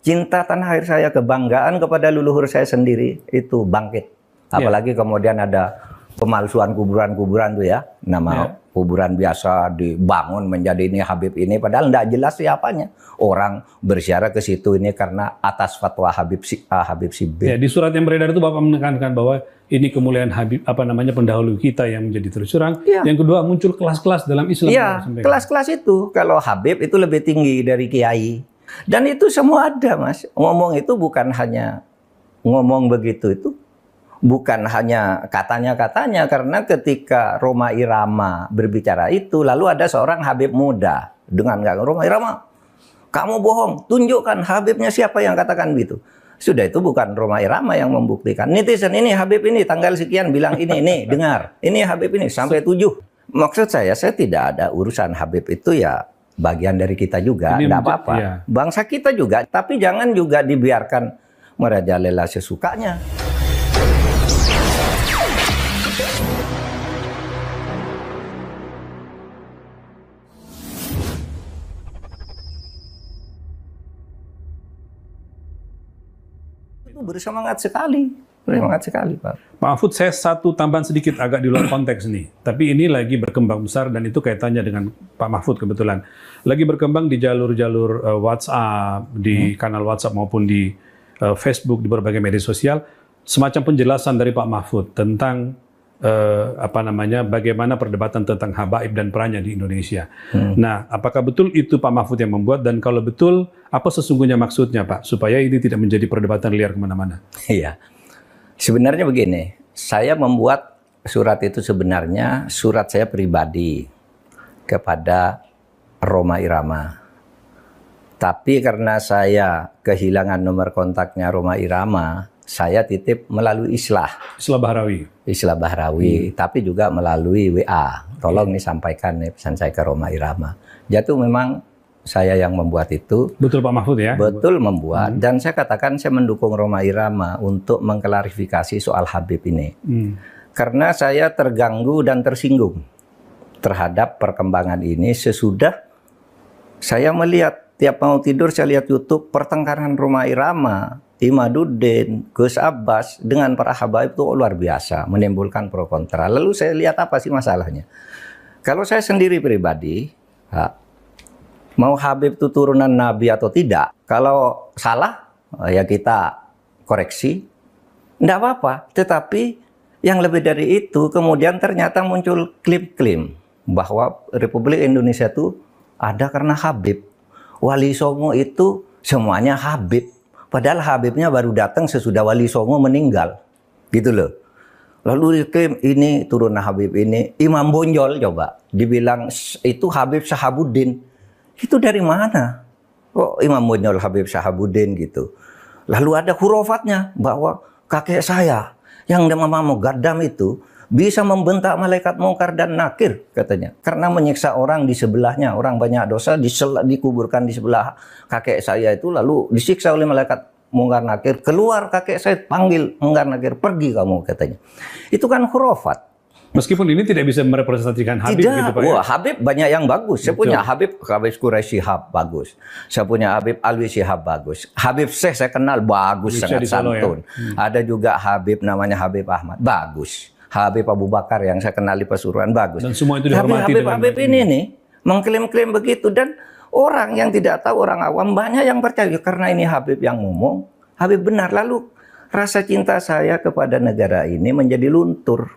cinta tanah air saya, kebanggaan kepada leluhur saya sendiri itu bangkit. Apalagi kemudian ada pemalsuan kuburan-kuburan tuh ya, nama kuburan biasa dibangun menjadi ini Habib ini, padahal tidak jelas siapanya. Orang berziarah ke situ ini karena atas fatwa Habib si A, Habib si B. Ya, di surat yang beredar itu Bapak menekankan bahwa ini kemuliaan Habib, pendahulu kita yang menjadi terus terang. Yang kedua, muncul kelas-kelas dalam Islam. Iya, kelas-kelas itu. Kalau Habib itu lebih tinggi dari Kiai. Dan itu semua ada, Mas. Ngomong itu bukan hanya ngomong begitu, itu bukan hanya katanya-katanya, karena ketika Rhoma Irama berbicara itu, lalu ada seorang Habib muda dengan Rhoma Irama, kamu bohong, tunjukkan Habibnya siapa yang katakan begitu. Sudah, itu bukan Rhoma Irama yang membuktikan. Netizen ini Habib ini tanggal sekian bilang ini dengar, ini Habib ini sampai 7. Maksud saya tidak ada urusan. Habib itu ya bagian dari kita juga, tidak apa-apa. Ya. Bangsa kita juga, tapi jangan juga dibiarkan merajalela sesukanya. Itu bersemangat sekali. Bersemangat sekali, Pak. Pak Mahfud, saya satu tambahan sedikit agak di luar konteks nih. Tapi ini lagi berkembang besar dan itu kaitannya dengan Pak Mahfud kebetulan. Lagi berkembang di jalur-jalur WhatsApp, di kanal WhatsApp maupun di Facebook, di berbagai media sosial, semacam penjelasan dari Pak Mahfud tentang bagaimana perdebatan tentang habaib dan perannya di Indonesia. Nah, apakah betul itu Pak Mahfud yang membuat, dan kalau betul, apa sesungguhnya maksudnya, Pak, supaya ini tidak menjadi perdebatan liar kemana-mana? Iya, sebenarnya begini, saya membuat surat itu sebenarnya surat saya pribadi kepada Rhoma Irama. Tapi karena saya kehilangan nomor kontaknya Rhoma Irama, saya titip melalui Islah Bahrawi, tapi juga melalui WA. Tolong nih sampaikan nih pesan saya ke Rhoma Irama. Jatuh memang saya yang membuat itu. Betul Pak Mahfud ya? Betul membuat. Dan saya katakan saya mendukung Rhoma Irama untuk mengklarifikasi soal Habib ini. Karena saya terganggu dan tersinggung terhadap perkembangan ini sesudah saya melihat tiap mau tidur saya lihat YouTube pertengkaran Rhoma Irama, Imaduddin, Gus Abbas dengan para habaib itu luar biasa, menimbulkan pro kontra. Lalu saya lihat apa sih masalahnya. Kalau saya sendiri pribadi, mau Habib itu turunan Nabi atau tidak, kalau salah ya kita koreksi, tidak apa-apa. Tetapi yang lebih dari itu, kemudian ternyata muncul klaim-klaim bahwa Republik Indonesia itu ada karena Habib. Wali Songo itu semuanya Habib. Padahal Habibnya baru datang sesudah Wali Songo meninggal. Gitu loh. Lalu diklaim ini turunan Habib ini. Imam Bonjol coba. Dibilang itu Habib Sahabuddin. Itu dari mana? Kok Imam Bonjol Habib Sahabuddin gitu. Lalu ada hurufatnya bahwa kakek saya yang nama Mugaddam itu bisa membentak malaikat mungkar dan nakir katanya. Karena menyiksa orang di sebelahnya. Orang banyak dosa dikuburkan di sebelah kakek saya itu, lalu disiksa oleh malaikat mungkar nakir. Keluar kakek saya panggil mungkar nakir, pergi kamu katanya. Itu kan khurafat. Meskipun ini tidak bisa merepresentasikan Habib gitu Pak. Wah, Habib banyak yang bagus. Saya punya Habib Quraisy Shihab bagus. Saya punya Habib Alwi Shihab bagus. Habib Syekh saya kenal bagus, sangat santun. Ada juga Habib namanya Habib Ahmad, bagus. Habib Abu Bakar yang saya kenali Pasuruan bagus. Dan semua itu dihormati. Habib ini nih mengklaim-klaim begitu, dan orang yang tidak tahu, orang awam banyak yang percaya karena ini Habib yang ngomong, Habib benar. Lalu rasa cinta saya kepada negara ini menjadi luntur.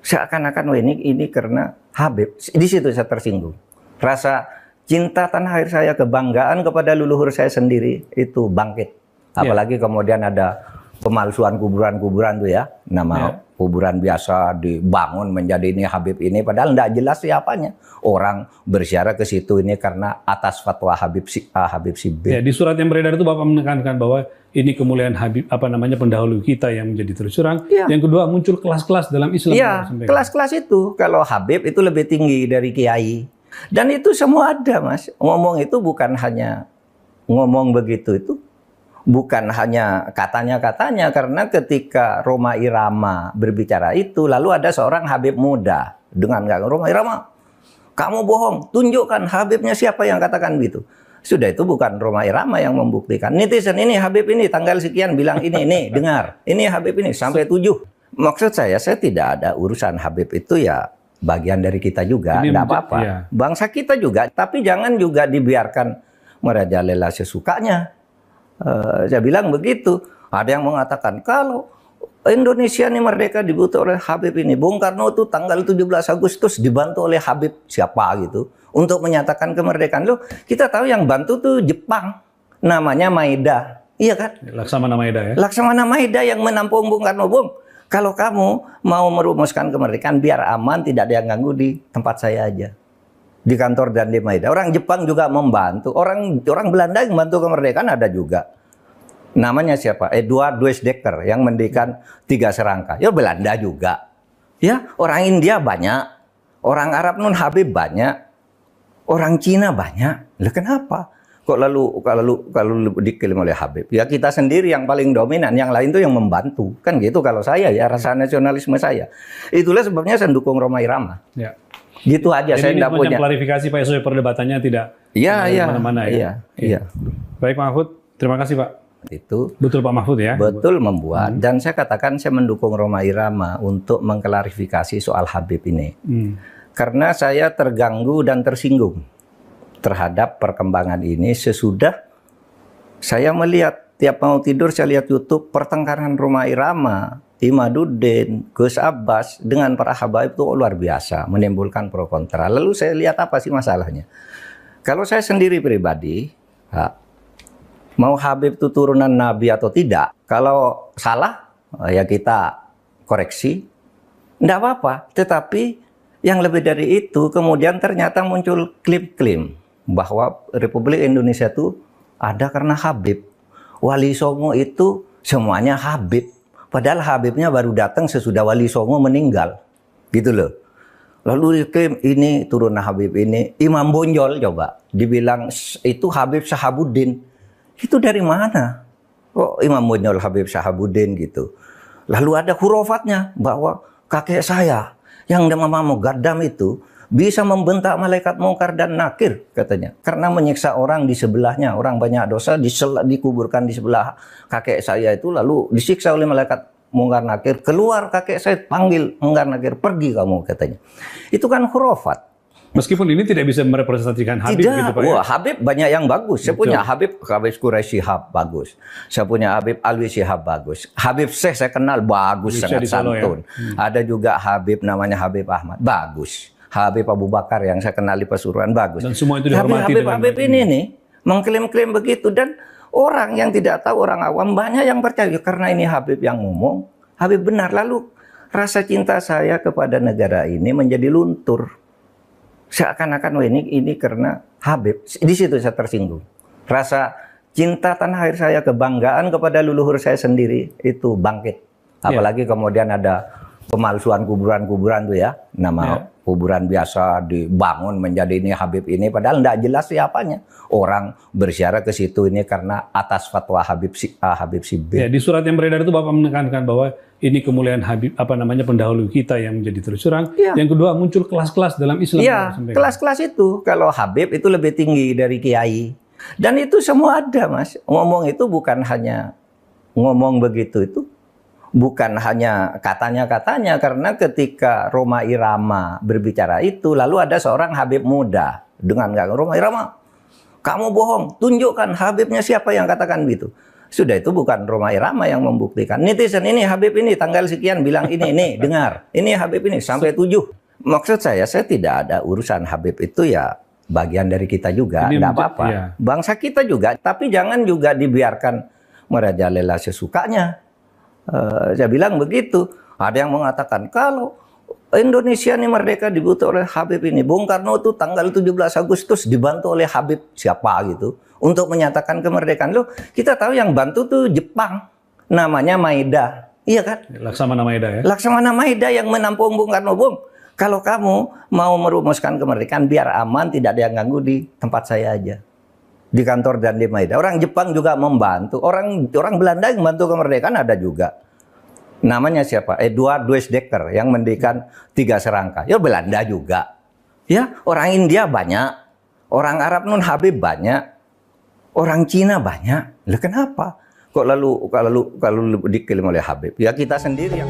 Seakan-akan ini karena Habib. Di situ saya tersinggung. Rasa cinta tanah air saya, kebanggaan kepada leluhur saya sendiri itu bangkit. Apalagi kemudian ada pemalsuan kuburan-kuburan tuh ya, nama kuburan biasa dibangun menjadi ini Habib ini, padahal tidak jelas siapanya. Orang berziarah ke situ ini karena atas fatwa Habib si A, Habib si B. Ya, di surat yang beredar itu Bapak menekankan bahwa ini kemuliaan Habib, pendahulu kita yang menjadi terus terang. Yang kedua, muncul kelas-kelas dalam Islam. Iya, kelas-kelas itu. Kalau Habib itu lebih tinggi dari Kiai. Dan itu semua ada, Mas. Ngomong itu bukan hanya ngomong begitu, itu bukan hanya katanya-katanya, karena ketika Rhoma Irama berbicara itu, lalu ada seorang Habib muda dengan Rhoma Irama, kamu bohong, tunjukkan Habibnya siapa yang katakan begitu. Sudah itu bukan Rhoma Irama yang membuktikan. Netizen ini Habib ini tanggal sekian bilang ini dengar. Ini Habib ini sampai 7. Maksud saya tidak ada urusan Habib itu ya bagian dari kita juga, tidak apa-apa. Ya. Bangsa kita juga, tapi jangan juga dibiarkan merajalela sesukanya. Saya bilang begitu. Ada yang mengatakan kalau Indonesia ini merdeka dibutuh oleh Habib ini. Bung Karno itu tanggal 17 Agustus dibantu oleh Habib siapa gitu untuk menyatakan kemerdekaan. Loh, kita tahu yang bantu tuh Jepang, namanya Maeda. Iya kan? Laksamana Maeda ya. Laksamana Maeda yang menampung Bung Karno. Bung, kalau kamu mau merumuskan kemerdekaan biar aman, tidak ada yang ganggu di tempat saya aja. Di kantor dan di Maeda. Orang Jepang juga membantu. Orang Belanda yang membantu kemerdekaan ada juga. Namanya siapa? Eduard Weizsäcker yang mendirikan 3 serangka. Ya Belanda juga. Ya, orang India banyak. Orang Arab Nun Habib banyak. Orang Cina banyak. Lah kenapa? Kok kalau diklaim oleh Habib? Ya kita sendiri yang paling dominan, yang lain tuh yang membantu. Kan gitu kalau saya ya, rasa nasionalisme saya. Itulah sebabnya saya dukung Rhoma Irama. Ya. Gitu aja. Jadi saya tidak punya klarifikasi Pak Yusuf, perdebatannya tidak mana-mana ya. Iya. Baik Pak Mahfud, terima kasih Pak. Itu betul Pak Mahfud ya. Betul membuat dan saya katakan saya mendukung Rhoma Irama untuk mengklarifikasi soal Habib ini. Karena saya terganggu dan tersinggung terhadap perkembangan ini sesudah saya melihat tiap mau tidur saya lihat YouTube pertengkaran Rhoma Irama, Imaduddin, Gus Abbas dengan para habaib itu luar biasa, menimbulkan pro kontra. Lalu saya lihat apa sih masalahnya? Kalau saya sendiri pribadi, mau Habib itu turunan Nabi atau tidak, kalau salah ya kita koreksi, tidak apa-apa. Tetapi yang lebih dari itu kemudian ternyata muncul klaim-klaim bahwa Republik Indonesia itu ada karena Habib. Wali Songo itu semuanya Habib. Padahal Habibnya baru datang sesudah Wali Songo meninggal. Gitu loh. Lalu klaim ini turun Habib ini. Imam Bonjol coba dibilang itu Habib Sahabuddin. Itu dari mana? Kok Imam Bonjol Habib Sahabuddin gitu. Lalu ada hurufatnya bahwa kakek saya yang nama Mugaddam itu bisa membentak malaikat mungkar dan nakir katanya. Karena menyiksa orang di sebelahnya. Orang banyak dosa dikuburkan di sebelah kakek saya itu lalu disiksa oleh malaikat mungkar nakir. Keluar kakek saya panggil mungkar nakir. Pergi kamu katanya. Itu kan khurafat. Meskipun ini tidak bisa merepresentasikan Habib tidak, gitu Pak. Wah, Habib banyak yang bagus. Saya punya Habib Quraisy Shihab bagus. Saya punya Habib Alwi Shihab bagus. Habib Syekh saya kenal bagus, sangat santun. Ya? Ada juga Habib namanya Habib Ahmad bagus. Habib Abu Bakar yang saya kenal di Pasuruan bagus. Dan semua itu dihormati. Habib ini nih mengklaim-klaim begitu dan orang yang tidak tahu, orang awam banyak yang percaya karena ini Habib yang ngomong. Habib benar. Lalu rasa cinta saya kepada negara ini menjadi luntur. Seakan-akan ini karena Habib. Di situ saya tersinggung. Rasa cinta tanah air saya, kebanggaan kepada leluhur saya sendiri itu bangkit. Apalagi kemudian ada pemalsuan kuburan-kuburan tuh ya. Nama kuburan biasa dibangun menjadi ini Habib ini. Padahal tidak jelas siapanya. Orang berziarah ke situ ini karena atas fatwa Habib Sibir. Ya, di surat yang beredar itu Bapak menekankan bahwa ini kemuliaan Habib, pendahulu kita yang menjadi terus terang. Ya. Yang kedua muncul kelas-kelas dalam Islam. Iya, kelas-kelas itu. Kalau Habib itu lebih tinggi dari Kiai. Dan itu semua ada, Mas. Ngomong itu bukan hanya ngomong begitu itu. Bukan hanya katanya-katanya. Karena ketika Rhoma Irama berbicara itu, lalu ada seorang Habib muda. Dengan Rhoma Irama, kamu bohong. Tunjukkan Habibnya siapa yang katakan begitu. Sudah itu bukan Rhoma Irama yang membuktikan. Netizen ini Habib ini tanggal sekian bilang ini dengar. Ini Habib ini sampai 7. Maksud saya tidak ada urusan Habib itu ya bagian dari kita juga. Tidak apa-apa. Ya. Bangsa kita juga. Tapi jangan juga dibiarkan merajalela sesukanya. Saya bilang begitu. Ada yang mengatakan kalau Indonesia ini merdeka dibutuh oleh Habib ini. Bung Karno itu tanggal 17 Agustus dibantu oleh Habib siapa gitu. Untuk menyatakan kemerdekaan. Loh, kita tahu yang bantu tuh Jepang. Namanya Maeda. Iya kan? Laksamana Maeda ya. Laksamana Maeda yang menampung Bung Karno. Bung, kalau kamu mau merumuskan kemerdekaan biar aman, tidak ada yang ganggu di tempat saya aja. Di kantor dan di Maeda. Orang Jepang juga membantu. Orang Belanda yang membantu kemerdekaan ada juga. Namanya siapa? Eduard Weizsäcker yang mendirikan 3 serangka. Ya Belanda juga. Ya, orang India banyak. Orang Arab Nun Habib banyak. Orang Cina banyak. Lah kenapa? Kok lalu diklaim oleh Habib? Ya kita sendiri yang